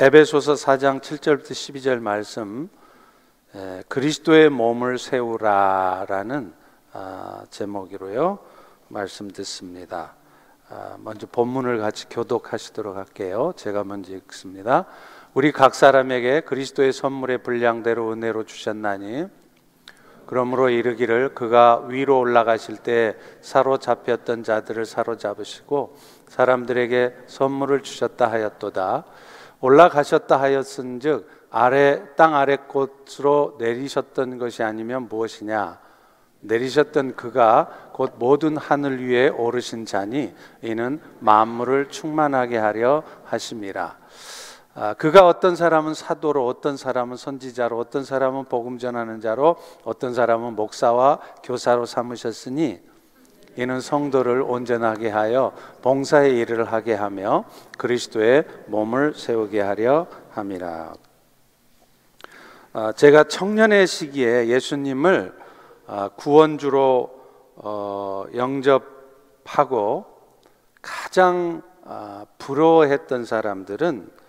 에베소서 4장 7절부터 12절 말씀, 그리스도의 몸을 세우라라는 제목으로요 말씀 듣습니다. 먼저 본문을 같이 교독하시도록 할게요. 제가 먼저 읽습니다. 우리 각 사람에게 그리스도의 선물의 분량대로 은혜로 주셨나니 그러므로 이르기를 그가 위로 올라가실 때 사로잡혔던 자들을 사로잡으시고 사람들에게 선물을 주셨다 하였도다. 올라가셨다 하였은즉 땅 아래 곳으로 내리셨던 것이 아니면 무엇이냐? 내리셨던 그가 곧 모든 하늘 위에 오르신 자니 이는 만물을 충만하게 하려 하심이라. 그가 어떤 사람은 사도로, 어떤 사람은 선지자로, 어떤 사람은 복음 전하는 자로, 어떤 사람은 목사와 교사로 삼으셨으니 이는 성도를 온전하게 하여 봉사의 일을 하게 하며 그리스도의 몸을 세우게 하려 함이라. 제가 청년의 시기에 예수님을 구원주로 영접하고 가장 부러워했던 사람들은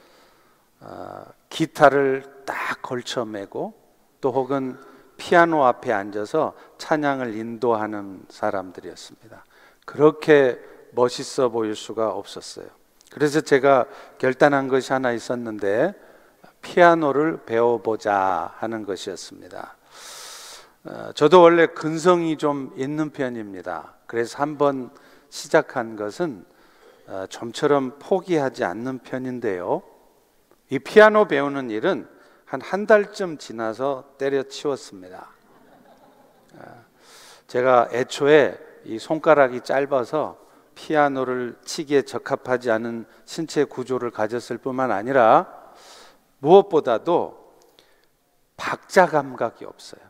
기타를 딱 걸쳐매고 또 혹은 피아노 앞에 앉아서 찬양을 인도하는 사람들이었습니다. 그렇게 멋있어 보일 수가 없었어요. 그래서 제가 결단한 것이 하나 있었는데 피아노를 배워보자 하는 것이었습니다. 저도 원래 근성이 좀 있는 편입니다. 그래서 한번 시작한 것은 좀처럼 포기하지 않는 편인데요, 이 피아노 배우는 일은 한 달쯤 지나서 때려치웠습니다. 제가 애초에 이 손가락이 짧아서 피아노를 치기에 적합하지 않은 신체 구조를 가졌을 뿐만 아니라 무엇보다도 박자 감각이 없어요.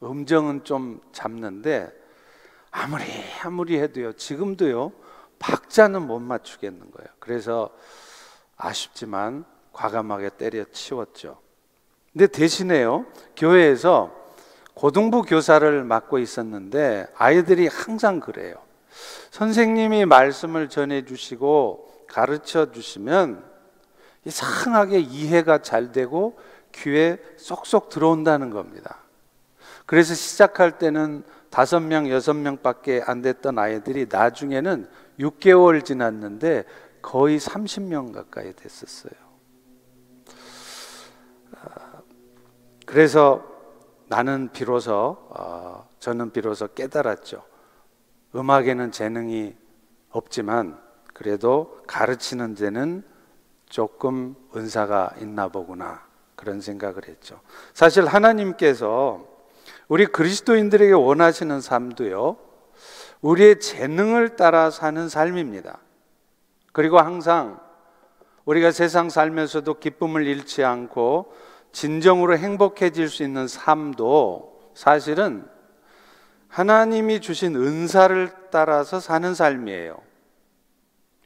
음정은 좀 잡는데 아무리 해도요, 지금도요 박자는 못 맞추겠는 거예요. 그래서 아쉽지만 과감하게 때려치웠죠. 근데 대신에요, 교회에서 고등부 교사를 맡고 있었는데 아이들이 항상 그래요. 선생님이 말씀을 전해주시고 가르쳐 주시면 이상하게 이해가 잘 되고 귀에 쏙쏙 들어온다는 겁니다. 그래서 시작할 때는 5명, 6명밖에 안 됐던 아이들이 나중에는 6개월 지났는데 거의 30명 가까이 됐었어요. 그래서 저는 비로소 깨달았죠. 음악에는 재능이 없지만 그래도 가르치는 데는 조금 은사가 있나 보구나, 그런 생각을 했죠. 사실 하나님께서 우리 그리스도인들에게 원하시는 삶도요, 우리의 재능을 따라 사는 삶입니다. 그리고 항상 우리가 세상 살면서도 기쁨을 잃지 않고 진정으로 행복해질 수 있는 삶도 사실은 하나님이 주신 은사를 따라서 사는 삶이에요.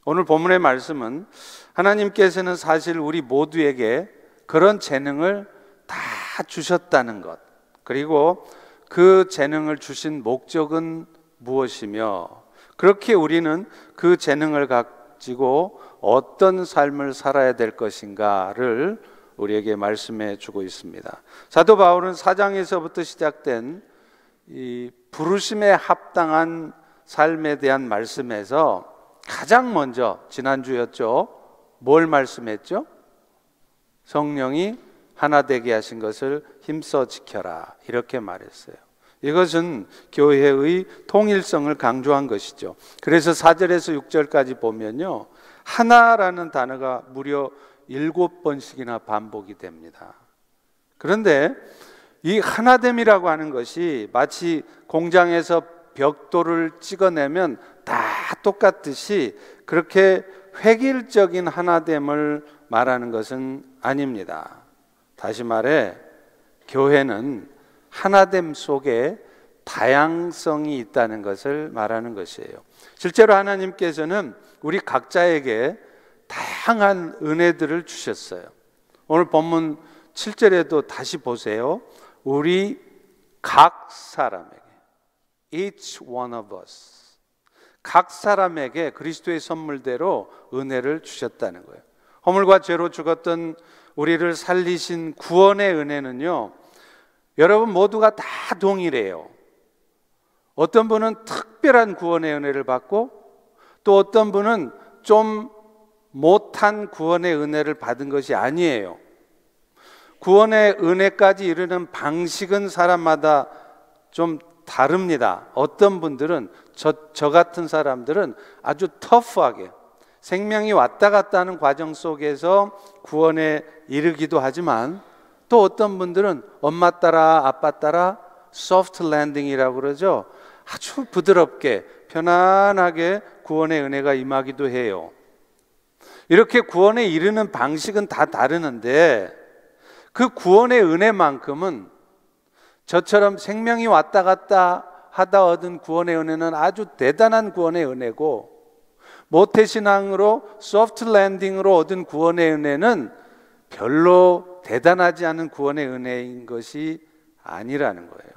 오늘 본문의 말씀은 하나님께서는 사실 우리 모두에게 그런 재능을 다 주셨다는 것, 그리고 그 재능을 주신 목적은 무엇이며 그렇게 우리는 그 재능을 가지고 어떤 삶을 살아야 될 것인가를 우리에게 말씀해 주고 있습니다. 사도 바울은 4장에서부터 시작된 이 부르심에 합당한 삶에 대한 말씀에서 가장 먼저, 지난주였죠, 뭘 말씀했죠? 성령이 하나 되게 하신 것을 힘써 지켜라, 이렇게 말했어요. 이것은 교회의 통일성을 강조한 것이죠. 그래서 4절에서 6절까지 보면요, 하나라는 단어가 무려 7번씩이나 반복이 됩니다. 그런데 이 하나됨이라고 하는 것이 마치 공장에서 벽돌을 찍어내면 다 똑같듯이 그렇게 획일적인 하나됨을 말하는 것은 아닙니다. 다시 말해 교회는 하나됨 속에 다양성이 있다는 것을 말하는 것이에요. 실제로 하나님께서는 우리 각자에게 다양한 은혜들을 주셨어요. 오늘 본문 7절에도 다시 보세요. 우리 각 사람에게, each one of us, 각 사람에게 그리스도의 선물대로 은혜를 주셨다는 거예요. 허물과 죄로 죽었던 우리를 살리신 구원의 은혜는요, 여러분 모두가 다 동일해요. 어떤 분은 특별한 구원의 은혜를 받고 또 어떤 분은 좀 못한 구원의 은혜를 받은 것이 아니에요. 구원의 은혜까지 이르는 방식은 사람마다 좀 다릅니다. 어떤 분들은 저 같은 사람들은 아주 터프하게 생명이 왔다 갔다 하는 과정 속에서 구원에 이르기도 하지만 또 어떤 분들은 엄마 따라 아빠 따라 소프트 랜딩이라고 그러죠. 아주 부드럽게 편안하게 구원의 은혜가 임하기도 해요. 이렇게 구원에 이르는 방식은 다 다르는데 그 구원의 은혜만큼은 저처럼 생명이 왔다 갔다 하다 얻은 구원의 은혜는 아주 대단한 구원의 은혜고, 모태신앙으로 소프트 랜딩으로 얻은 구원의 은혜는 별로 대단하지 않은 구원의 은혜인 것이 아니라는 거예요.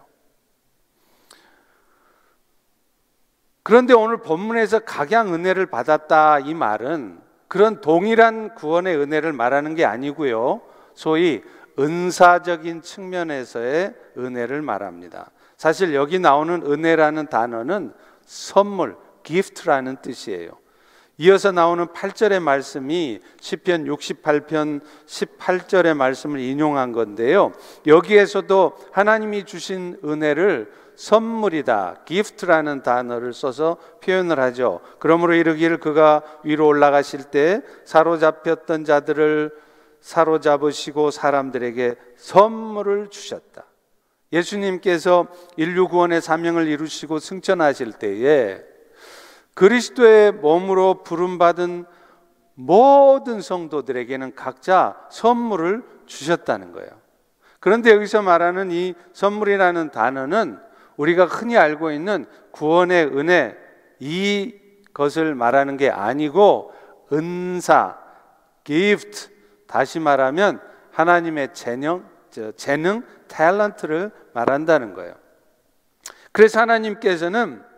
그런데 오늘 본문에서 각양 은혜를 받았다 이 말은 그런 동일한 구원의 은혜를 말하는 게 아니고요, 소위 은사적인 측면에서의 은혜를 말합니다. 사실 여기 나오는 은혜라는 단어는 선물, gift라는 뜻이에요. 이어서 나오는 8절의 말씀이 시편 68편 18절의 말씀을 인용한 건데요, 여기에서도 하나님이 주신 은혜를 선물이다, gift라는 단어를 써서 표현을 하죠. 그러므로 이르기를 그가 위로 올라가실 때 사로잡혔던 자들을 사로잡으시고 사람들에게 선물을 주셨다. 예수님께서 인류 구원의 사명을 이루시고 승천하실 때에 그리스도의 몸으로 부름받은 모든 성도들에게는 각자 선물을 주셨다는 거예요. 그런데 여기서 말하는 이 선물이라는 단어는 우리가 흔히 알고 있는 구원의 은혜, 이것을 말하는 게 아니고 은사, gift, 다시 말하면 하나님의 재능, 탤런트를 말한다는 거예요. 그래서 하나님께서는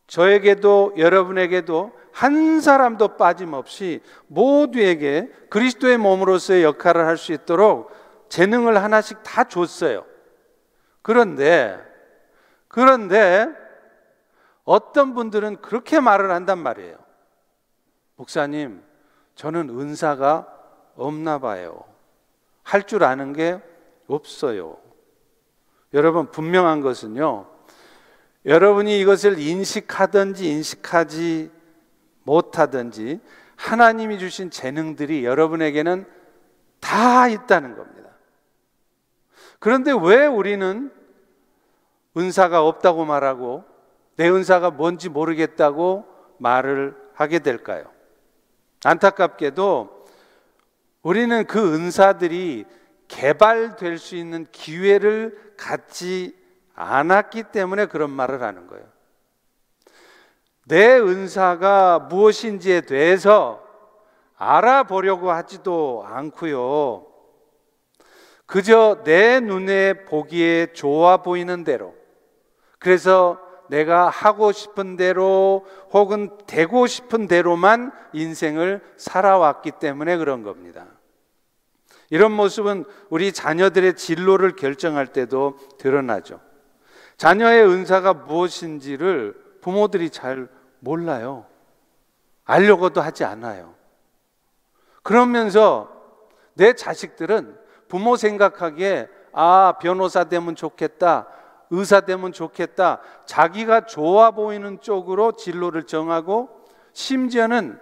저에게도 여러분에게도 한 사람도 빠짐없이 모두에게 그리스도의 몸으로서의 역할을 할 수 있도록 재능을 하나씩 다 줬어요. 그런데 어떤 분들은 그렇게 말을 한단 말이에요. 목사님, 저는 은사가 없나 봐요. 할 줄 아는 게 없어요. 여러분, 분명한 것은요, 여러분이 이것을 인식하든지 인식하지 못하든지 하나님이 주신 재능들이 여러분에게는 다 있다는 겁니다. 그런데 왜 우리는 은사가 없다고 말하고 내 은사가 뭔지 모르겠다고 말을 하게 될까요? 안타깝게도 우리는 그 은사들이 개발될 수 있는 기회를 갖지 않았기 때문에 그런 말을 하는 거예요. 내 은사가 무엇인지에 대해서 알아보려고 하지도 않고요, 그저 내 눈에 보기에 좋아 보이는 대로, 그래서 내가 하고 싶은 대로 혹은 되고 싶은 대로만 인생을 살아왔기 때문에 그런 겁니다. 이런 모습은 우리 자녀들의 진로를 결정할 때도 드러나죠. 자녀의 은사가 무엇인지를 부모들이 잘 몰라요. 알려고도 하지 않아요. 그러면서 내 자식들은 부모 생각하기에 변호사 되면 좋겠다, 의사 되면 좋겠다, 자기가 좋아 보이는 쪽으로 진로를 정하고 심지어는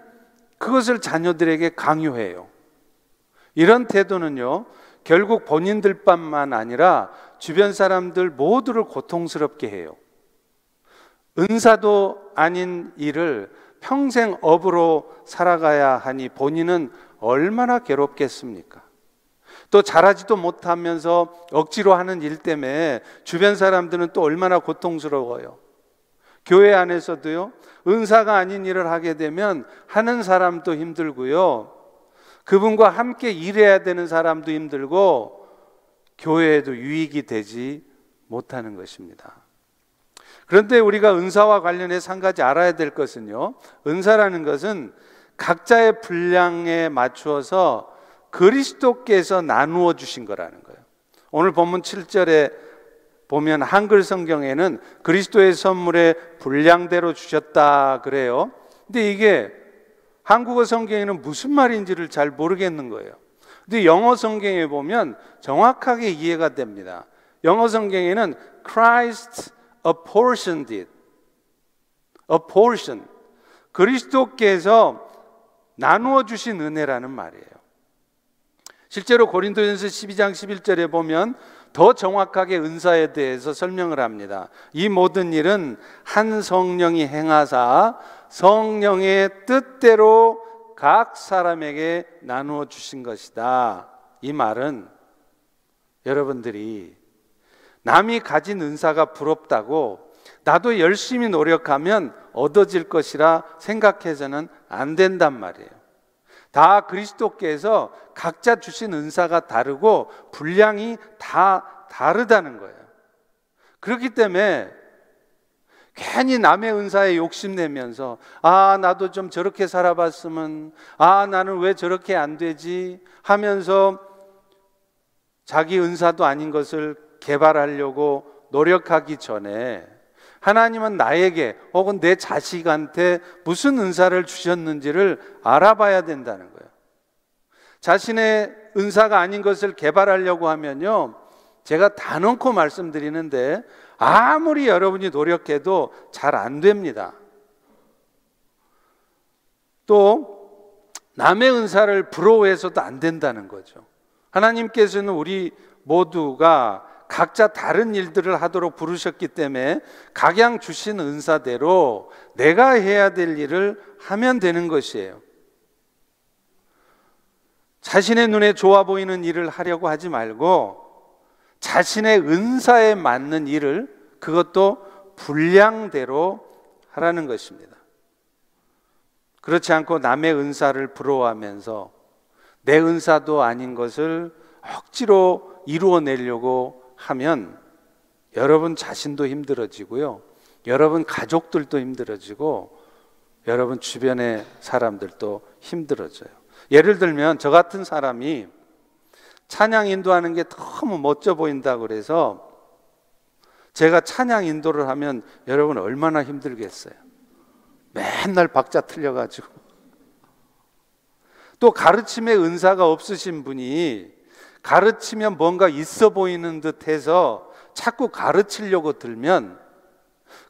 그것을 자녀들에게 강요해요. 이런 태도는요, 결국 본인들뿐만 아니라 주변 사람들 모두를 고통스럽게 해요. 은사도 아닌 일을 평생 업으로 살아가야 하니 본인은 얼마나 괴롭겠습니까? 또 잘하지도 못하면서 억지로 하는 일 때문에 주변 사람들은 또 얼마나 고통스러워요. 교회 안에서도요, 은사가 아닌 일을 하게 되면 하는 사람도 힘들고요, 그분과 함께 일해야 되는 사람도 힘들고 교회에도 유익이 되지 못하는 것입니다. 그런데 우리가 은사와 관련해서 한 가지 알아야 될 것은요, 은사라는 것은 각자의 분량에 맞추어서 그리스도께서 나누어 주신 거라는 거예요. 오늘 본문 7절에 보면 한글 성경에는 그리스도의 선물에 분량대로 주셨다 그래요. 근데 이게 한국어 성경에는 무슨 말인지를 잘 모르겠는 거예요. 근데 영어 성경에 보면 정확하게 이해가 됩니다. 영어 성경에는 Christ apportioned it. apportion. 그리스도께서 나누어 주신 은혜라는 말이에요. 실제로 고린도전서 12장 11절에 보면 더 정확하게 은사에 대해서 설명을 합니다. 이 모든 일은 한 성령이 행하사 성령의 뜻대로 각 사람에게 나누어 주신 것이다. 이 말은 여러분들이 남이 가진 은사가 부럽다고 나도 열심히 노력하면 얻어질 것이라 생각해서는 안 된단 말이에요. 다 그리스도께서 각자 주신 은사가 다르고 분량이 다 다르다는 거예요. 그렇기 때문에 괜히 남의 은사에 욕심내면서 나도 좀 저렇게 살아봤으면, 나는 왜 저렇게 안 되지 하면서 자기 은사도 아닌 것을 개발하려고 노력하기 전에 하나님은 나에게 혹은 내 자식한테 무슨 은사를 주셨는지를 알아봐야 된다는 거예요. 자신의 은사가 아닌 것을 개발하려고 하면요, 제가 단언코 말씀드리는데 아무리 여러분이 노력해도 잘 안 됩니다. 또 남의 은사를 부러워해서도 안 된다는 거죠. 하나님께서는 우리 모두가 각자 다른 일들을 하도록 부르셨기 때문에 각양 주신 은사대로 내가 해야 될 일을 하면 되는 것이에요. 자신의 눈에 좋아 보이는 일을 하려고 하지 말고 자신의 은사에 맞는 일을, 그것도 분량대로 하라는 것입니다. 그렇지 않고 남의 은사를 부러워하면서 내 은사도 아닌 것을 억지로 이루어내려고 하면 여러분 자신도 힘들어지고요, 여러분 가족들도 힘들어지고 여러분 주변의 사람들도 힘들어져요. 예를 들면 저 같은 사람이 찬양 인도하는 게 너무 멋져 보인다고 그래서 제가 찬양 인도를 하면 여러분 얼마나 힘들겠어요. 맨날 박자 틀려가지고. 또 가르침의 은사가 없으신 분이 가르치면 뭔가 있어 보이는 듯해서 자꾸 가르치려고 들면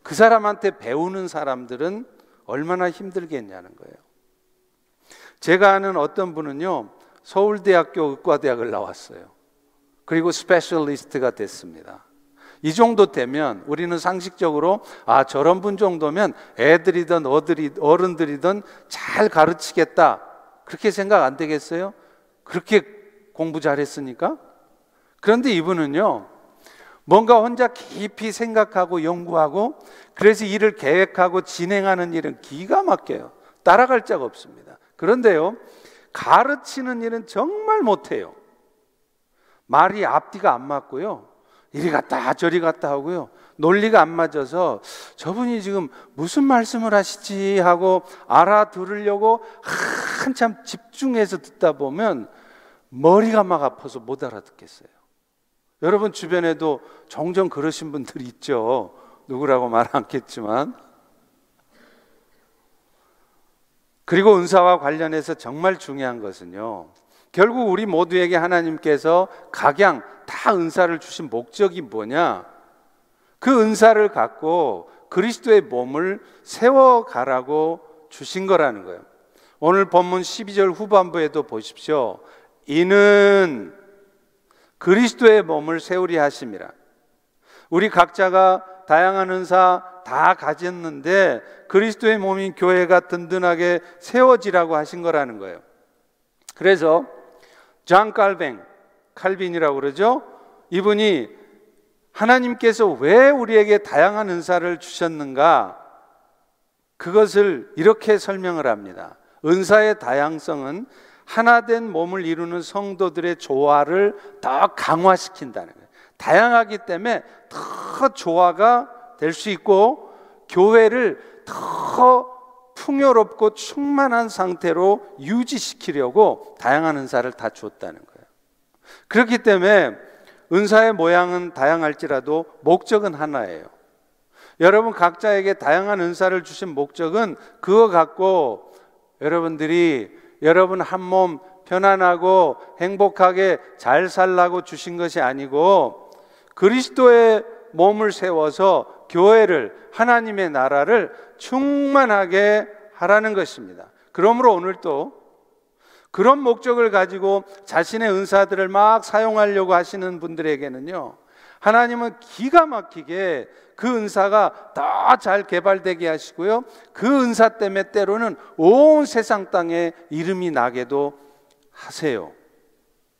그 사람한테 배우는 사람들은 얼마나 힘들겠냐는 거예요. 제가 아는 어떤 분은요, 서울대학교 의과대학을 나왔어요. 그리고 스페셜리스트가 됐습니다. 이 정도 되면 우리는 상식적으로 저런 분 정도면 애들이든 어른들이든 잘 가르치겠다, 그렇게 생각 안 되겠어요? 그렇게 공부 잘했으니까. 그런데 이분은요, 뭔가 혼자 깊이 생각하고 연구하고 그래서 일을 계획하고 진행하는 일은 기가 막혀요. 따라갈 자가 없습니다. 그런데요, 가르치는 일은 정말 못해요. 말이 앞뒤가 안 맞고요, 이리 갔다 저리 갔다 하고요, 논리가 안 맞아서 저분이 지금 무슨 말씀을 하시지 하고 알아들으려고 한참 집중해서 듣다 보면 머리가 막 아파서 못 알아듣겠어요. 여러분 주변에도 종종 그러신 분들이 있죠. 누구라고 말 않겠지만. 그리고 은사와 관련해서 정말 중요한 것은요, 결국 우리 모두에게 하나님께서 각양 다 은사를 주신 목적이 뭐냐? 그 은사를 갖고 그리스도의 몸을 세워가라고 주신 거라는 거예요. 오늘 본문 12절 후반부에도 보십시오. 이는 그리스도의 몸을 세우려 하심이라. 우리 각자가 다양한 은사 다 가졌는데 그리스도의 몸인 교회가 든든하게 세워지라고 하신 거라는 거예요. 그래서 존 칼빈이라고 그러죠. 이분이 하나님께서 왜 우리에게 다양한 은사를 주셨는가, 그것을 이렇게 설명을 합니다. 은사의 다양성은 하나된 몸을 이루는 성도들의 조화를 더 강화시킨다는 거예요. 다양하기 때문에 더 조화가 될 수 있고 교회를 더 풍요롭고 충만한 상태로 유지시키려고 다양한 은사를 다 주었다는 거예요. 그렇기 때문에 은사의 모양은 다양할지라도 목적은 하나예요. 여러분 각자에게 다양한 은사를 주신 목적은 그거 갖고 여러분들이 여러분 한 몸 편안하고 행복하게 잘 살라고 주신 것이 아니고 그리스도의 몸을 세워서 교회를, 하나님의 나라를 충만하게 하라는 것입니다. 그러므로 오늘도 그런 목적을 가지고 자신의 은사들을 막 사용하려고 하시는 분들에게는요, 하나님은 기가 막히게 그 은사가 더 잘 개발되게 하시고요, 그 은사 때문에 때로는 온 세상 땅에 이름이 나게도 하세요.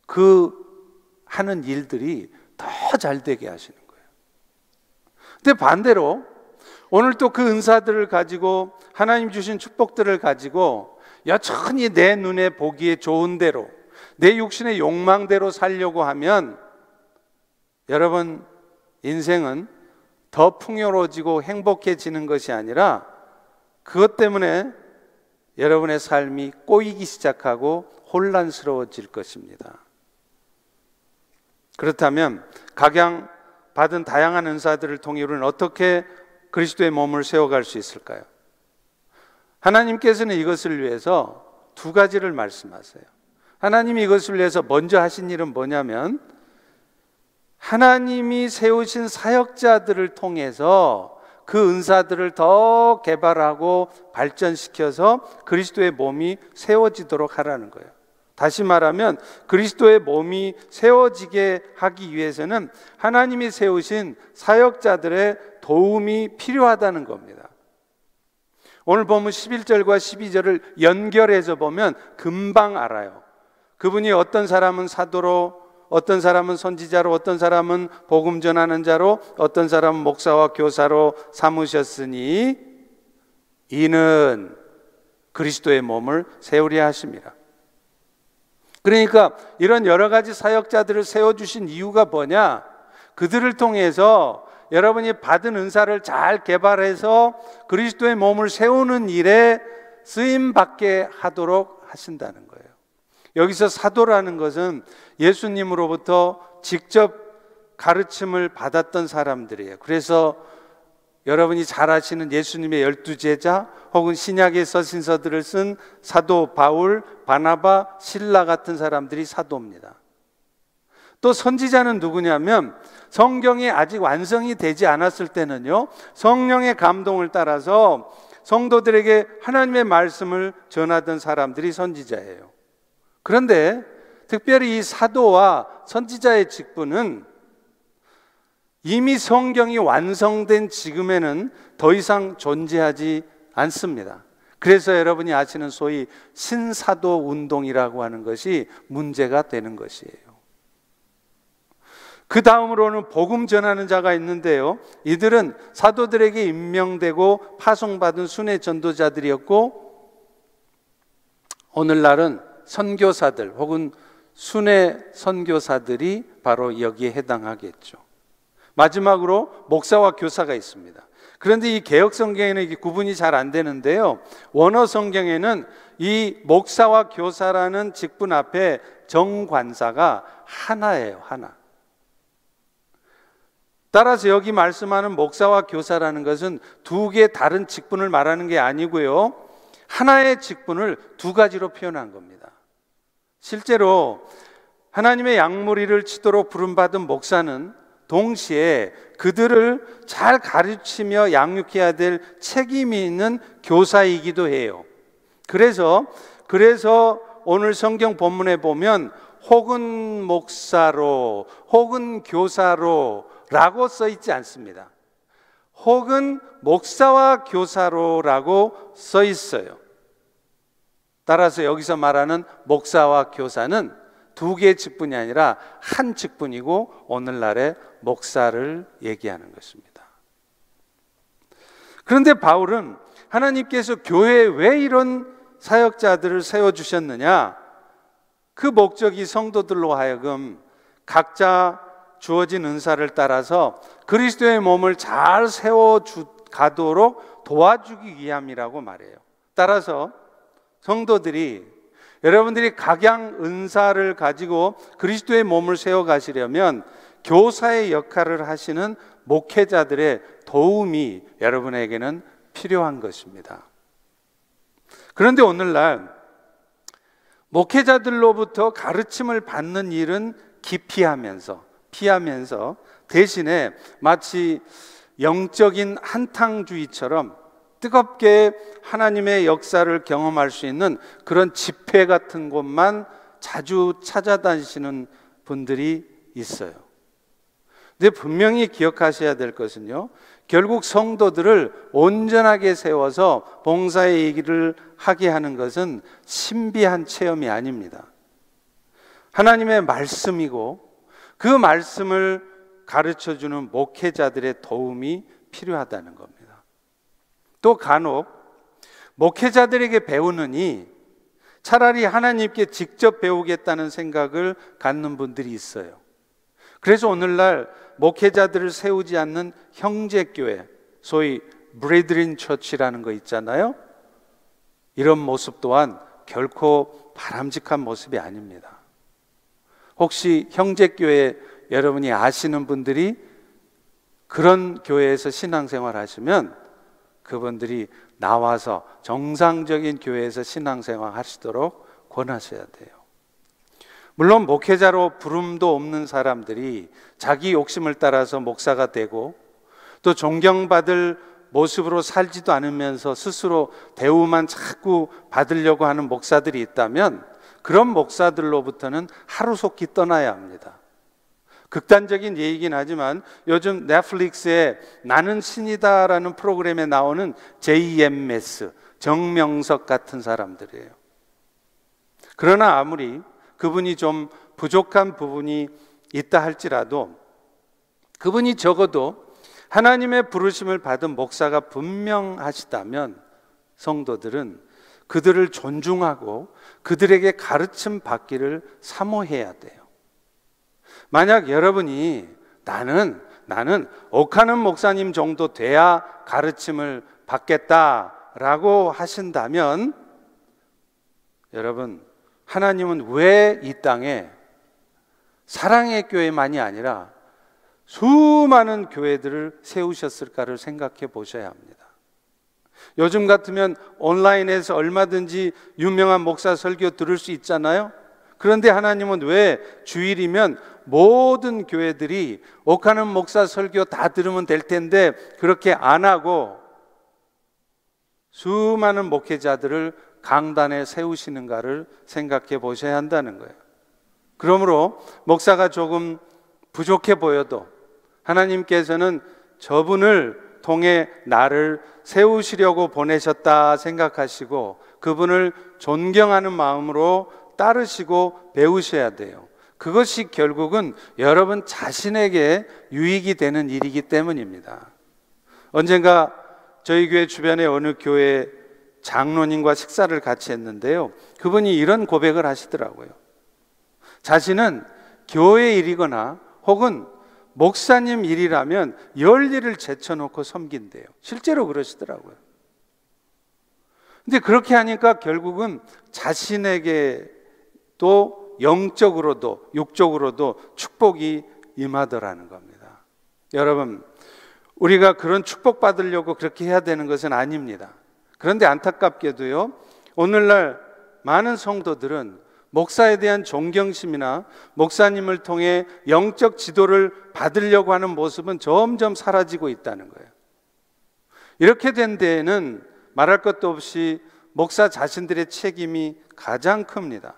그 하는 일들이 더 잘 되게 하시는 거예요. 근데 반대로 오늘 또 그 은사들을 가지고, 하나님 주신 축복들을 가지고 여전히 내 눈에 보기에 좋은 대로, 내 육신의 욕망대로 살려고 하면 여러분 인생은 더 풍요로워지고 행복해지는 것이 아니라 그것 때문에 여러분의 삶이 꼬이기 시작하고 혼란스러워질 것입니다. 그렇다면 각양 받은 다양한 은사들을 통해 우리는 어떻게 그리스도의 몸을 세워갈 수 있을까요? 하나님께서는 이것을 위해서 두 가지를 말씀하세요. 하나님이 이것을 위해서 먼저 하신 일은 뭐냐면, 하나님이 세우신 사역자들을 통해서 그 은사들을 더 개발하고 발전시켜서 그리스도의 몸이 세워지도록 하라는 거예요. 다시 말하면 그리스도의 몸이 세워지게 하기 위해서는 하나님이 세우신 사역자들의 도움이 필요하다는 겁니다. 오늘 보면 11절과 12절을 연결해서 보면 금방 알아요. 그분이 어떤 사람은 사도로, 어떤 사람은 선지자로, 어떤 사람은 복음 전하는 자로, 어떤 사람은 목사와 교사로 삼으셨으니 이는 그리스도의 몸을 세우려 하심이라. 그러니까 이런 여러 가지 사역자들을 세워주신 이유가 뭐냐? 그들을 통해서 여러분이 받은 은사를 잘 개발해서 그리스도의 몸을 세우는 일에 쓰임받게 하도록 하신다는 거예요. 여기서 사도라는 것은 예수님으로부터 직접 가르침을 받았던 사람들이에요. 그래서 여러분이 잘 아시는 예수님의 12제자 혹은 신약의 서신서들을 쓴 사도 바울, 바나바, 실라 같은 사람들이 사도입니다. 또 선지자는 누구냐면 성경이 아직 완성이 되지 않았을 때는요, 성령의 감동을 따라서 성도들에게 하나님의 말씀을 전하던 사람들이 선지자예요. 그런데 특별히 이 사도와 선지자의 직분은 이미 성경이 완성된 지금에는 더 이상 존재하지 않습니다. 그래서 여러분이 아시는 소위 신사도 운동이라고 하는 것이 문제가 되는 것이에요. 그 다음으로는 복음 전하는 자가 있는데요, 이들은 사도들에게 임명되고 파송받은 순회 전도자들이었고, 오늘날은 선교사들 혹은 순회 선교사들이 바로 여기에 해당하겠죠. 마지막으로 목사와 교사가 있습니다. 그런데 이 개역 성경에는 이게 구분이 잘 안 되는데요, 원어 성경에는 이 목사와 교사라는 직분 앞에 정관사가 하나예요. 하나. 따라서 여기 말씀하는 목사와 교사라는 것은 두 개의 다른 직분을 말하는 게 아니고요, 하나의 직분을 두 가지로 표현한 겁니다. 실제로 하나님의 양무리를 치도록 부름받은 목사는 동시에 그들을 잘 가르치며 양육해야 될 책임이 있는 교사이기도 해요. 그래서 오늘 성경 본문에 보면 혹은 목사로 혹은 교사로 라고 써 있지 않습니다. 혹은 목사와 교사로라고 써 있어요. 따라서 여기서 말하는 목사와 교사는 두 개의 직분이 아니라 한 직분이고 오늘날의 목사를 얘기하는 것입니다. 그런데 바울은 하나님께서 교회에 왜 이런 사역자들을 세워주셨느냐, 그 목적이 성도들로 하여금 각자 주어진 은사를 따라서 그리스도의 몸을 잘 세워가도록 도와주기 위함이라고 말해요. 따라서 성도들이 여러분들이 각양 은사를 가지고 그리스도의 몸을 세워 가시려면 교사의 역할을 하시는 목회자들의 도움이 여러분에게는 필요한 것입니다. 그런데 오늘날 목회자들로부터 가르침을 받는 일은 피하면서 대신에 마치 영적인 한탕주의처럼 뜨겁게 하나님의 역사를 경험할 수 있는 그런 집회 같은 곳만 자주 찾아다니시는 분들이 있어요. 근데 분명히 기억하셔야 될 것은요, 결국 성도들을 온전하게 세워서 봉사의 얘기를 하게 하는 것은 신비한 체험이 아닙니다. 하나님의 말씀이고 그 말씀을 가르쳐주는 목회자들의 도움이 필요하다는 겁니다. 또 간혹 목회자들에게 배우느니 차라리 하나님께 직접 배우겠다는 생각을 갖는 분들이 있어요. 그래서 오늘날 목회자들을 세우지 않는 형제교회, 소위 브레드린 처치라는 거 있잖아요. 이런 모습 또한 결코 바람직한 모습이 아닙니다. 혹시 형제교회 여러분이 아시는 분들이 그런 교회에서 신앙생활 하시면 그분들이 나와서 정상적인 교회에서 신앙생활 하시도록 권하셔야 돼요. 물론 목회자로 부름도 없는 사람들이 자기 욕심을 따라서 목사가 되고 또 존경받을 모습으로 살지도 않으면서 스스로 대우만 자꾸 받으려고 하는 목사들이 있다면 그런 목사들로부터는 하루속히 떠나야 합니다. 극단적인 얘기긴 하지만 요즘 넷플릭스에 나는 신이다라는 프로그램에 나오는 JMS, 정명석 같은 사람들이에요. 그러나 아무리 그분이 좀 부족한 부분이 있다 할지라도 그분이 적어도 하나님의 부르심을 받은 목사가 분명하시다면 성도들은 그들을 존중하고 그들에게 가르침 받기를 사모해야 돼요. 만약 여러분이 나는 옥하는 목사님 정도 돼야 가르침을 받겠다라고 하신다면 여러분, 하나님은 왜 이 땅에 사랑의 교회만이 아니라 수많은 교회들을 세우셨을까를 생각해 보셔야 합니다. 요즘 같으면 온라인에서 얼마든지 유명한 목사 설교 들을 수 있잖아요. 그런데 하나님은 왜 주일이면 모든 교회들이 옥하는 목사 설교 다 들으면 될 텐데 그렇게 안 하고 수많은 목회자들을 강단에 세우시는가를 생각해 보셔야 한다는 거예요. 그러므로 목사가 조금 부족해 보여도 하나님께서는 저분을 통해 나를 세우시려고 보내셨다 생각하시고 그분을 존경하는 마음으로 따르시고 배우셔야 돼요. 그것이 결국은 여러분 자신에게 유익이 되는 일이기 때문입니다. 언젠가 저희 교회 주변의 어느 교회 장로님과 식사를 같이 했는데요, 그분이 이런 고백을 하시더라고요. 자신은 교회 일이거나 혹은 목사님 일이라면 열 일을 제쳐놓고 섬긴대요. 실제로 그러시더라고요. 근데 그렇게 하니까 결국은 자신에게 또 영적으로도 육적으로도 축복이 임하더라는 겁니다. 여러분, 우리가 그런 축복 받으려고 그렇게 해야 되는 것은 아닙니다. 그런데 안타깝게도요, 오늘날 많은 성도들은 목사에 대한 존경심이나 목사님을 통해 영적 지도를 받으려고 하는 모습은 점점 사라지고 있다는 거예요. 이렇게 된 데에는 말할 것도 없이 목사 자신들의 책임이 가장 큽니다.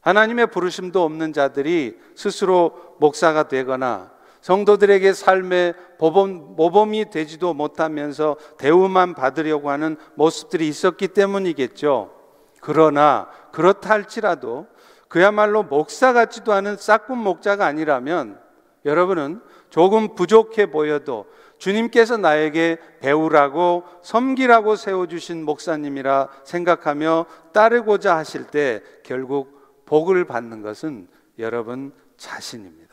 하나님의 부르심도 없는 자들이 스스로 목사가 되거나 성도들에게 삶의 모범이 되지도 못하면서 대우만 받으려고 하는 모습들이 있었기 때문이겠죠. 그러나 그렇다 할지라도 그야말로 목사 같지도 않은 싹군 목자가 아니라면 여러분은 조금 부족해 보여도 주님께서 나에게 배우라고 섬기라고 세워주신 목사님이라 생각하며 따르고자 하실 때 결국 복을 받는 것은 여러분 자신입니다.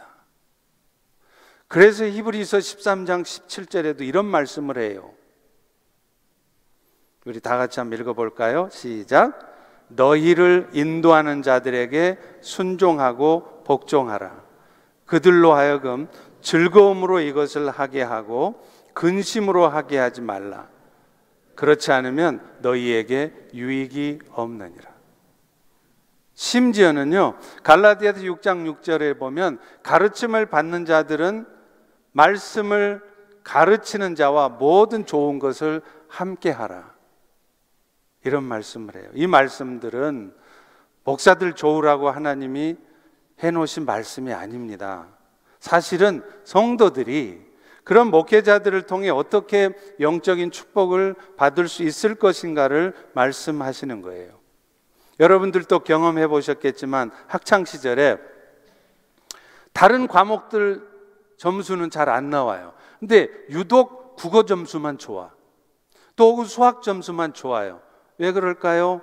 그래서 히브리서 13장 17절에도 이런 말씀을 해요. 우리 다 같이 한번 읽어볼까요? 시작. 너희를 인도하는 자들에게 순종하고 복종하라. 그들로 하여금 즐거움으로 이것을 하게 하고 근심으로 하게 하지 말라. 그렇지 않으면 너희에게 유익이 없느니라. 심지어는요, 갈라디아서 6장 6절에 보면 가르침을 받는 자들은 말씀을 가르치는 자와 모든 좋은 것을 함께 하라. 이런 말씀을 해요. 이 말씀들은 목사들 좋으라고 하나님이 해놓으신 말씀이 아닙니다. 사실은 성도들이 그런 목회자들을 통해 어떻게 영적인 축복을 받을 수 있을 것인가를 말씀하시는 거예요. 여러분들도 경험해 보셨겠지만 학창시절에 다른 과목들 점수는 잘 안 나와요. 근데 유독 국어 점수만 좋아. 또 혹은 수학 점수만 좋아요. 왜 그럴까요?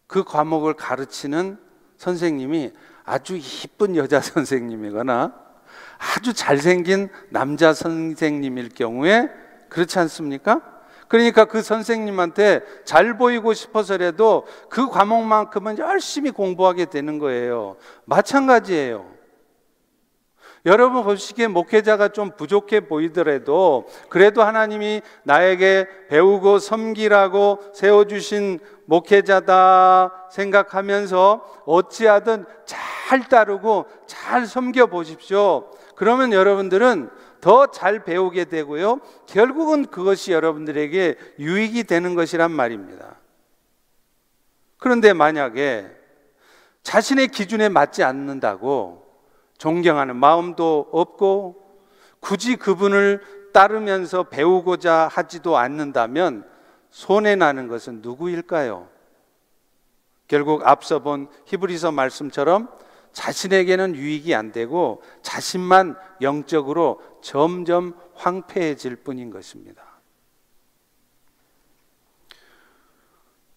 그 과목을 가르치는 선생님이 아주 이쁜 여자 선생님이거나 아주 잘생긴 남자 선생님일 경우에 그렇지 않습니까? 그러니까 그 선생님한테 잘 보이고 싶어서라도 그 과목만큼은 열심히 공부하게 되는 거예요. 마찬가지예요. 여러분 보시기에 목회자가 좀 부족해 보이더라도 그래도 하나님이 나에게 배우고 섬기라고 세워주신 목회자다 생각하면서 어찌하든 잘 따르고 잘 섬겨 보십시오. 그러면 여러분들은 더 잘 배우게 되고요, 결국은 그것이 여러분들에게 유익이 되는 것이란 말입니다. 그런데 만약에 자신의 기준에 맞지 않는다고 존경하는 마음도 없고 굳이 그분을 따르면서 배우고자 하지도 않는다면 손해나는 것은 누구일까요? 결국 앞서 본 히브리서 말씀처럼 자신에게는 유익이 안 되고 자신만 영적으로 점점 황폐해질 뿐인 것입니다.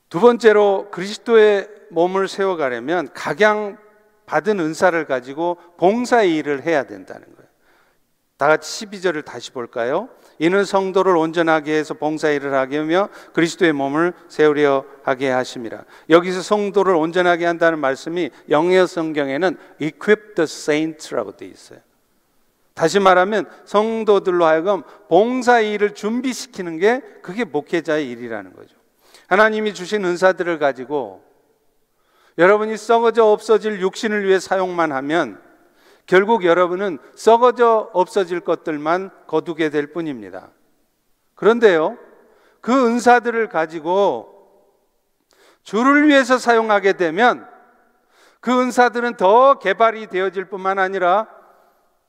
두 번째로 그리스도의 몸을 세워가려면 각양 받은 은사를 가지고 봉사의 일을 해야 된다는 거예요. 다 같이 12절을 다시 볼까요? 이는 성도를 온전하게 해서 봉사의 일을 하게 하며 그리스도의 몸을 세우려 하게 하심이라. 여기서 성도를 온전하게 한다는 말씀이 영어 성경에는 equip the saints라고 되어 있어요. 다시 말하면 성도들로 하여금 봉사의 일을 준비시키는 게 그게 목회자의 일이라는 거죠. 하나님이 주신 은사들을 가지고 여러분이 썩어져 없어질 육신을 위해 사용만 하면 결국 여러분은 썩어져 없어질 것들만 거두게 될 뿐입니다. 그런데요, 그 은사들을 가지고 주를 위해서 사용하게 되면 그 은사들은 더 개발이 되어질 뿐만 아니라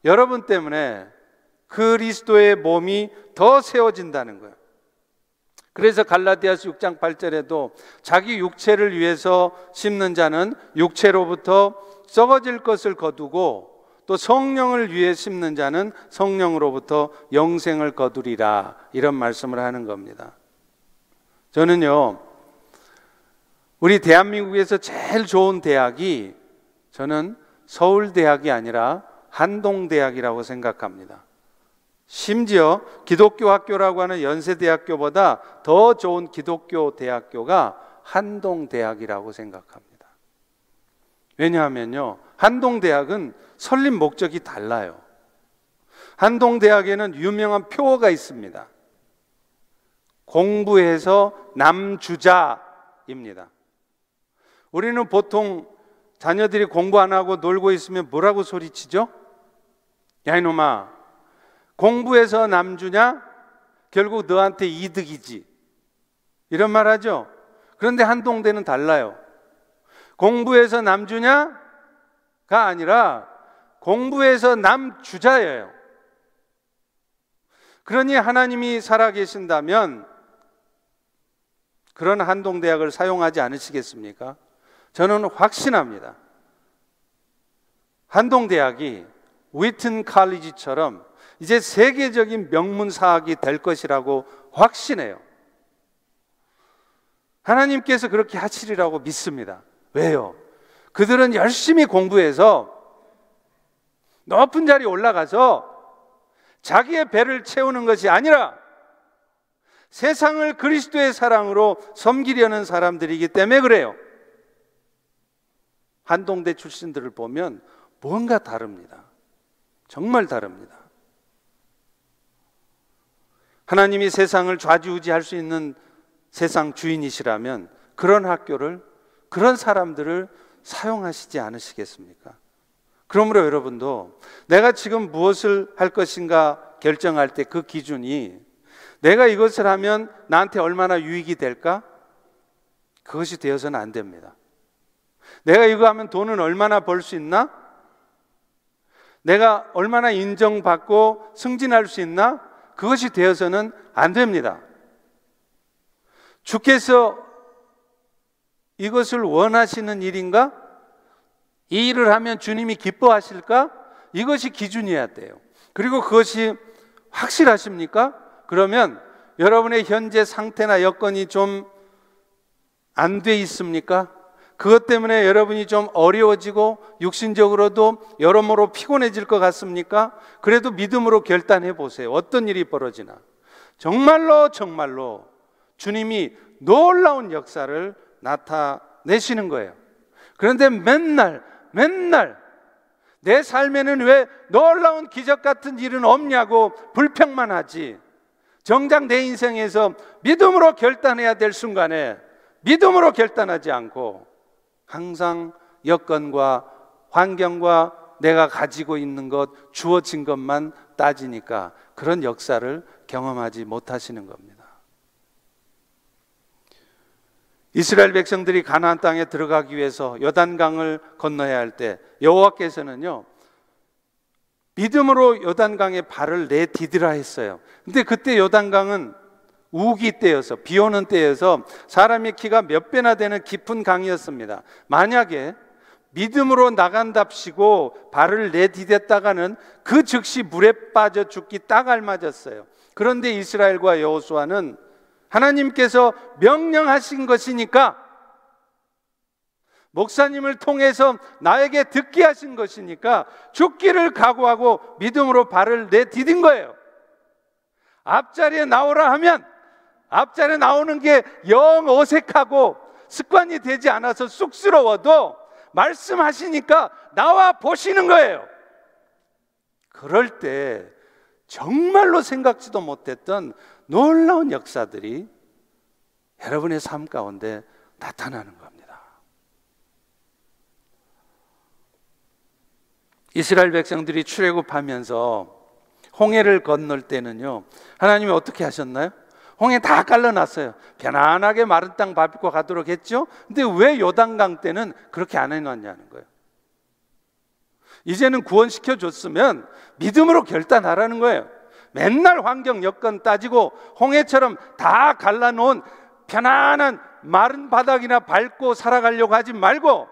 여러분 때문에 그리스도의 몸이 더 세워진다는 거예요. 그래서 갈라디아서 6장 8절에도 자기 육체를 위해서 심는 자는 육체로부터 썩어질 것을 거두고 또 성령을 위해 심는 자는 성령으로부터 영생을 거두리라, 이런 말씀을 하는 겁니다. 저는요, 우리 대한민국에서 제일 좋은 대학이 저는 서울대학이 아니라 한동대학이라고 생각합니다. 심지어 기독교 학교라고 하는 연세대학교보다 더 좋은 기독교 대학교가 한동대학이라고 생각합니다. 왜냐하면요, 한동대학은 설립 목적이 달라요. 한동대학에는 유명한 표어가 있습니다. 공부해서 남주자입니다. 우리는 보통 자녀들이 공부 안 하고 놀고 있으면 뭐라고 소리치죠? 야 이놈아, 공부해서 남주냐? 결국 너한테 이득이지, 이런 말 하죠. 그런데 한동대는 달라요. 공부해서 남주냐가 아니라 공부해서 남주자예요. 그러니 하나님이 살아계신다면 그런 한동대학을 사용하지 않으시겠습니까? 저는 확신합니다. 한동대학이 위튼 칼리지처럼 이제 세계적인 명문사학이 될 것이라고 확신해요. 하나님께서 그렇게 하시리라고 믿습니다. 왜요? 그들은 열심히 공부해서 높은 자리에 올라가서 자기의 배를 채우는 것이 아니라 세상을 그리스도의 사랑으로 섬기려는 사람들이기 때문에 그래요. 한동대 출신들을 보면 뭔가 다릅니다. 정말 다릅니다. 하나님이 세상을 좌지우지할 수 있는 세상 주인이시라면 그런 학교를, 그런 사람들을 사용하시지 않으시겠습니까? 그러므로 여러분도 내가 지금 무엇을 할 것인가 결정할 때 그 기준이 내가 이것을 하면 나한테 얼마나 유익이 될까? 그것이 되어서는 안 됩니다. 내가 이거 하면 돈은 얼마나 벌 수 있나? 내가 얼마나 인정받고 승진할 수 있나? 그것이 되어서는 안 됩니다. 주께서 이것을 원하시는 일인가? 이 일을 하면 주님이 기뻐하실까? 이것이 기준이어야 돼요. 그리고 그것이 확실하십니까? 그러면 여러분의 현재 상태나 여건이 좀 안 돼 있습니까? 그것 때문에 여러분이 좀 어려워지고 육신적으로도 여러모로 피곤해질 것 같습니까? 그래도 믿음으로 결단해 보세요. 어떤 일이 벌어지나 정말로 주님이 놀라운 역사를 나타내시는 거예요. 그런데 맨날 내 삶에는 왜 놀라운 기적 같은 일은 없냐고 불평만 하지, 정작 내 인생에서 믿음으로 결단해야 될 순간에 믿음으로 결단하지 않고 항상 여건과 환경과 내가 가지고 있는 것, 주어진 것만 따지니까 그런 역사를 경험하지 못하시는 겁니다. 이스라엘 백성들이 가나안 땅에 들어가기 위해서 요단강을 건너야 할 때 여호와께서는요, 믿음으로 요단강에 발을 내디디라 했어요. 근데 그때 요단강은 우기 때여서, 비 오는 때여서 사람의 키가 몇 배나 되는 깊은 강이었습니다. 만약에 믿음으로 나간답시고 발을 내디뎠다가는 그 즉시 물에 빠져 죽기 딱 알맞았어요. 그런데 이스라엘과 여호수아는 하나님께서 명령하신 것이니까, 목사님을 통해서 나에게 듣게 하신 것이니까 죽기를 각오하고 믿음으로 발을 내디딘 거예요. 앞자리에 나오라 하면 앞자리에 나오는 게 영 어색하고 습관이 되지 않아서 쑥스러워도 말씀하시니까 나와 보시는 거예요. 그럴 때 정말로 생각지도 못했던 놀라운 역사들이 여러분의 삶 가운데 나타나는 겁니다. 이스라엘 백성들이 출애굽하면서 홍해를 건널 때는요, 하나님이 어떻게 하셨나요? 홍해 다 갈라놨어요. 편안하게 마른 땅 밟고 가도록 했죠. 근데 왜 요단강 때는 그렇게 안 해놨냐는 거예요. 이제는 구원시켜 줬으면 믿음으로 결단하라는 거예요. 맨날 환경 여건 따지고 홍해처럼 다 갈라놓은 편안한 마른 바닥이나 밟고 살아가려고 하지 말고,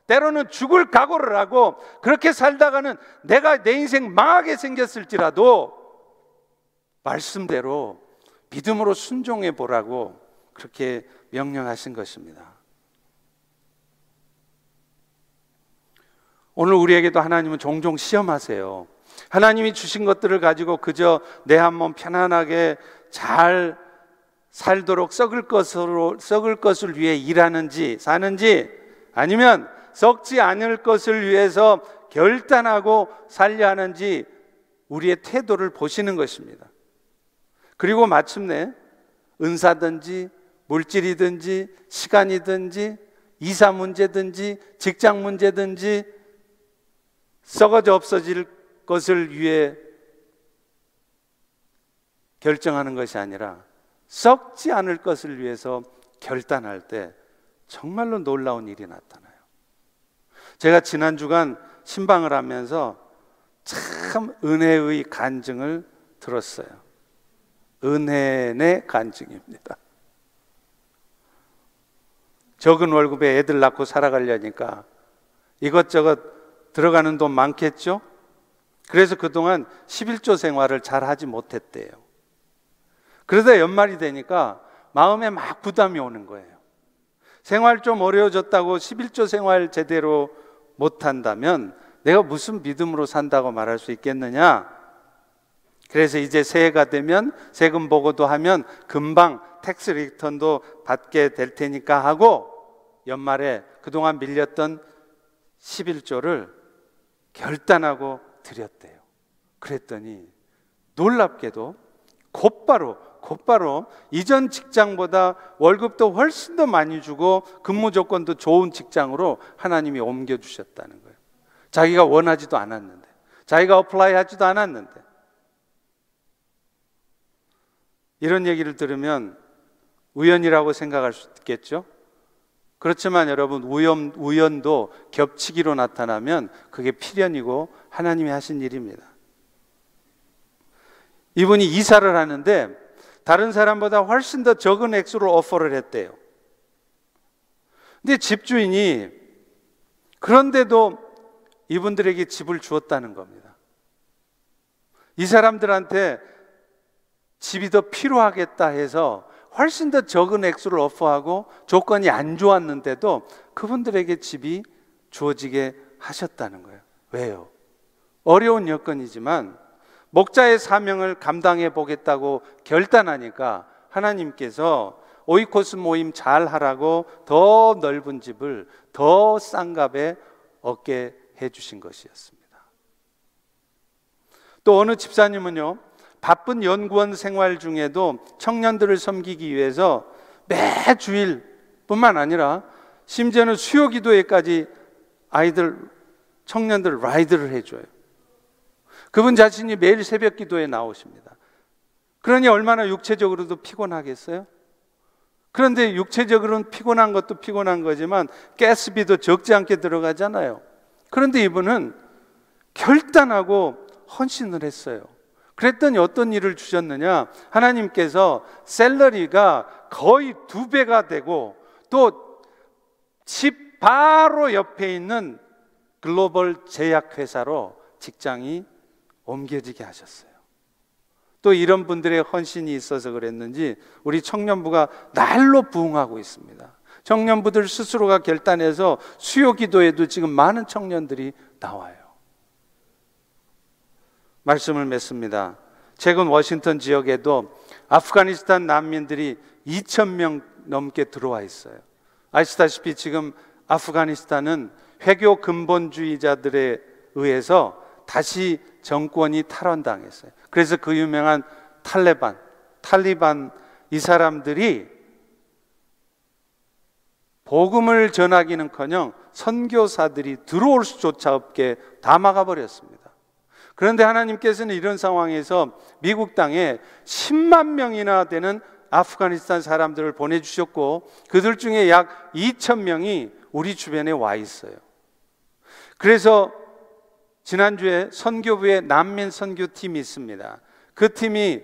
때로는 죽을 각오를 하고 그렇게 살다가는 내가 내 인생 망하게 생겼을지라도 말씀대로 믿음으로 순종해 보라고 그렇게 명령하신 것입니다. 오늘 우리에게도 하나님은 종종 시험하세요. 하나님이 주신 것들을 가지고 그저 내 한 몸 편안하게 잘 살도록 썩을 것을 위해 일하는지 사는지, 아니면 썩지 않을 것을 위해서 결단하고 살려 하는지 우리의 태도를 보시는 것입니다. 그리고 마침내 은사든지 물질이든지 시간이든지 이사 문제든지 직장 문제든지 썩어져 없어질 것을 위해 결정하는 것이 아니라 썩지 않을 것을 위해서 결단할 때 정말로 놀라운 일이 나타나요. 제가 지난 주간 신방을 하면서 참 은혜의 간증을 들었어요. 은혜의 간증입니다. 적은 월급에 애들 낳고 살아가려니까 이것저것 들어가는 돈 많겠죠? 그래서 그동안 11조 생활을 잘 하지 못했대요. 그러다 연말이 되니까 마음에 막 부담이 오는 거예요. 생활 좀 어려워졌다고 11조 생활 제대로 못한다면 내가 무슨 믿음으로 산다고 말할 수 있겠느냐? 그래서 이제 새해가 되면 세금 보고도 하면 금방 텍스 리턴도 받게 될 테니까 하고 연말에 그동안 밀렸던 11조를 결단하고 드렸대요. 그랬더니 놀랍게도 곧바로 이전 직장보다 월급도 훨씬 더 많이 주고 근무 조건도 좋은 직장으로 하나님이 옮겨주셨다는 거예요. 자기가 원하지도 않았는데, 자기가 어플라이 하지도 않았는데. 이런 얘기를 들으면 우연이라고 생각할 수 있겠죠? 그렇지만 여러분, 우연도 겹치기로 나타나면 그게 필연이고 하나님이 하신 일입니다. 이분이 이사를 하는데 다른 사람보다 훨씬 더 적은 액수를 오퍼를 했대요. 근데 집주인이 그런데도 이분들에게 집을 주었다는 겁니다. 이 사람들한테 집이 더 필요하겠다 해서 훨씬 더 적은 액수를 오퍼하고 조건이 안 좋았는데도 그분들에게 집이 주어지게 하셨다는 거예요. 왜요? 어려운 여건이지만 목자의 사명을 감당해 보겠다고 결단하니까 하나님께서 오이코스 모임 잘 하라고 더 넓은 집을 더 싼 값에 얻게 해주신 것이었습니다. 또 어느 집사님은요, 바쁜 연구원 생활 중에도 청년들을 섬기기 위해서 매 주일 뿐만 아니라 심지어는 수요 기도회까지 청년들 라이드를 해줘요. 그분 자신이 매일 새벽 기도에 나오십니다. 그러니 얼마나 육체적으로도 피곤하겠어요? 그런데 육체적으로는 피곤한 것도 피곤한 거지만 가스비도 적지 않게 들어가잖아요. 그런데 이분은 결단하고 헌신을 했어요. 그랬더니 어떤 일을 주셨느냐? 하나님께서 샐러리가 거의 2배가 되고 또 집 바로 옆에 있는 글로벌 제약회사로 직장이 옮겨지게 하셨어요. 또 이런 분들의 헌신이 있어서 그랬는지 우리 청년부가 날로 부흥하고 있습니다. 청년부들 스스로가 결단해서 수요 기도에도 지금 많은 청년들이 나와요. 말씀을 맺습니다. 최근 워싱턴 지역에도 아프가니스탄 난민들이 2,000명 넘게 들어와 있어요. 아시다시피 지금 아프가니스탄은 회교 근본주의자들에 의해서 다시 정권이 탈환당했어요. 그래서 그 유명한 탈리반 이 사람들이 복음을 전하기는커녕 선교사들이 들어올 수조차 없게 다 막아버렸습니다. 그런데 하나님께서는 이런 상황에서 미국 땅에 10만 명이나 되는 아프가니스탄 사람들을 보내주셨고 그들 중에 약 2,000명이 우리 주변에 와 있어요. 그래서 지난주에 선교부의 난민 선교팀이 있습니다. 그 팀이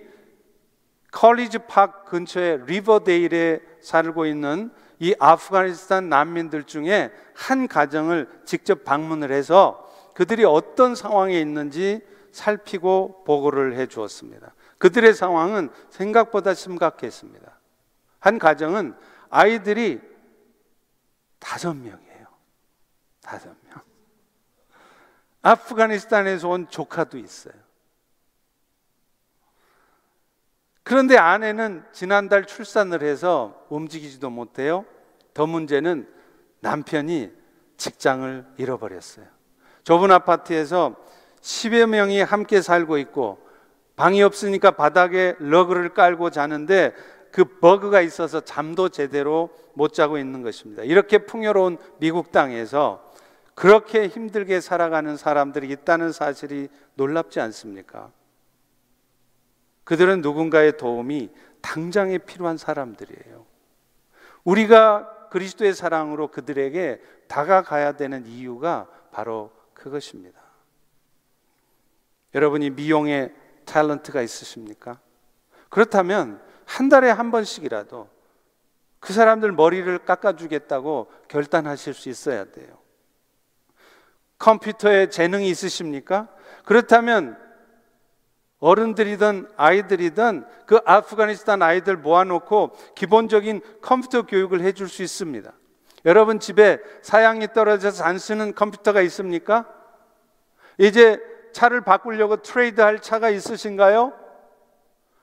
컬리지 파크 근처에 리버데일에 살고 있는 이 아프가니스탄 난민들 중에 한 가정을 직접 방문을 해서 그들이 어떤 상황에 있는지 살피고 보고를 해 주었습니다. 그들의 상황은 생각보다 심각했습니다. 한 가정은 아이들이 5명이에요. 5명. 아프가니스탄에서 온 조카도 있어요. 그런데 아내는 지난달 출산을 해서 움직이지도 못해요. 더 문제는 남편이 직장을 잃어버렸어요. 좁은 아파트에서 10여 명이 함께 살고 있고 방이 없으니까 바닥에 러그를 깔고 자는데 그 버그가 있어서 잠도 제대로 못 자고 있는 것입니다. 이렇게 풍요로운 미국 땅에서 그렇게 힘들게 살아가는 사람들이 있다는 사실이 놀랍지 않습니까? 그들은 누군가의 도움이 당장에 필요한 사람들이에요. 우리가 그리스도의 사랑으로 그들에게 다가가야 되는 이유가 바로 그것입니다. 여러분이 미용의 탤런트가 있으십니까? 그렇다면 한 달에 한 번씩이라도 그 사람들 머리를 깎아주겠다고 결단하실 수 있어야 돼요. 컴퓨터에 재능이 있으십니까? 그렇다면 어른들이든 아이들이든 그 아프가니스탄 아이들 모아놓고 기본적인 컴퓨터 교육을 해줄 수 있습니다. 여러분 집에 사양이 떨어져서 안 쓰는 컴퓨터가 있습니까? 이제 차를 바꾸려고 트레이드할 차가 있으신가요?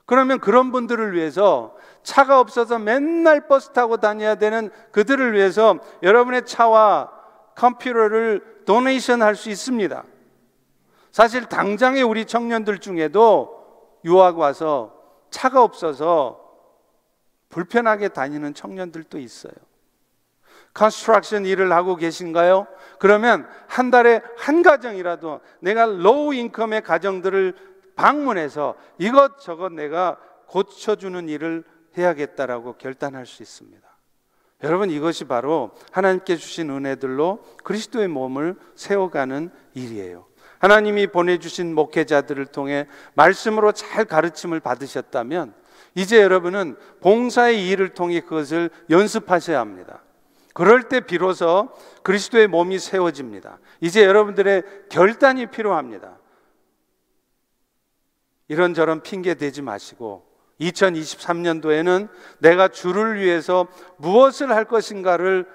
그러면 그런 분들을 위해서, 차가 없어서 맨날 버스 타고 다녀야 되는 그들을 위해서 여러분의 차와 컴퓨터를 도네이션 할 수 있습니다. 사실 당장의 우리 청년들 중에도 유학 와서 차가 없어서 불편하게 다니는 청년들도 있어요. 컨스트럭션 일을 하고 계신가요? 그러면 한 달에 한 가정이라도 내가 로우 인컴의 가정들을 방문해서 이것저것 내가 고쳐주는 일을 해야겠다라고 결단할 수 있습니다. 여러분, 이것이 바로 하나님께 주신 은혜들로 그리스도의 몸을 세워가는 일이에요. 하나님이 보내주신 목회자들을 통해 말씀으로 잘 가르침을 받으셨다면 이제 여러분은 봉사의 일을 통해 그것을 연습하셔야 합니다. 그럴 때 비로소 그리스도의 몸이 세워집니다. 이제 여러분들의 결단이 필요합니다. 이런저런 핑계 대지 마시고 2023년도에는 내가 주를 위해서 무엇을 할 것인가를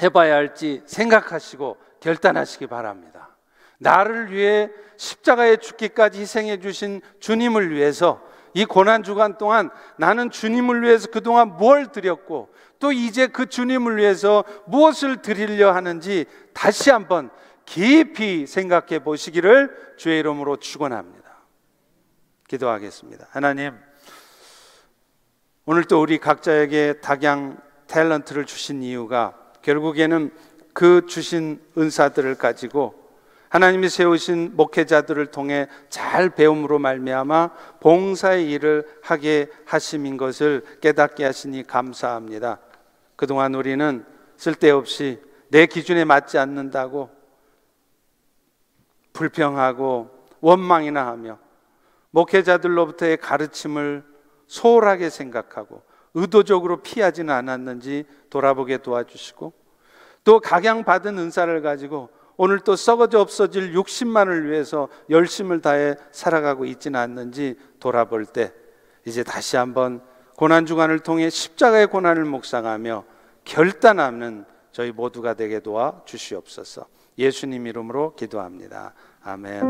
해봐야 할지 생각하시고 결단하시기 바랍니다. 나를 위해 십자가에 죽기까지 희생해 주신 주님을 위해서 이 고난주간 동안 나는 주님을 위해서 그동안 뭘 드렸고 또 이제 그 주님을 위해서 무엇을 드리려 하는지 다시 한번 깊이 생각해 보시기를 주의 이름으로 축원합니다. 기도하겠습니다. 하나님, 오늘 또 우리 각자에게 탁양 탤런트를 주신 이유가 결국에는 그 주신 은사들을 가지고 하나님이 세우신 목회자들을 통해 잘 배움으로 말미암아 봉사의 일을 하게 하심인 것을 깨닫게 하시니 감사합니다. 그동안 우리는 쓸데없이 내 기준에 맞지 않는다고 불평하고 원망이나 하며 목회자들로부터의 가르침을 소홀하게 생각하고 의도적으로 피하지는 않았는지 돌아보게 도와주시고 또 각양받은 은사를 가지고 오늘 또 썩어져 없어질 60만을 위해서 열심을 다해 살아가고 있지는 않는지 돌아볼 때 이제 다시 한번 고난주간을 통해 십자가의 고난을 묵상하며 결단하는 저희 모두가 되게 도와 주시옵소서. 예수님 이름으로 기도합니다. 아멘.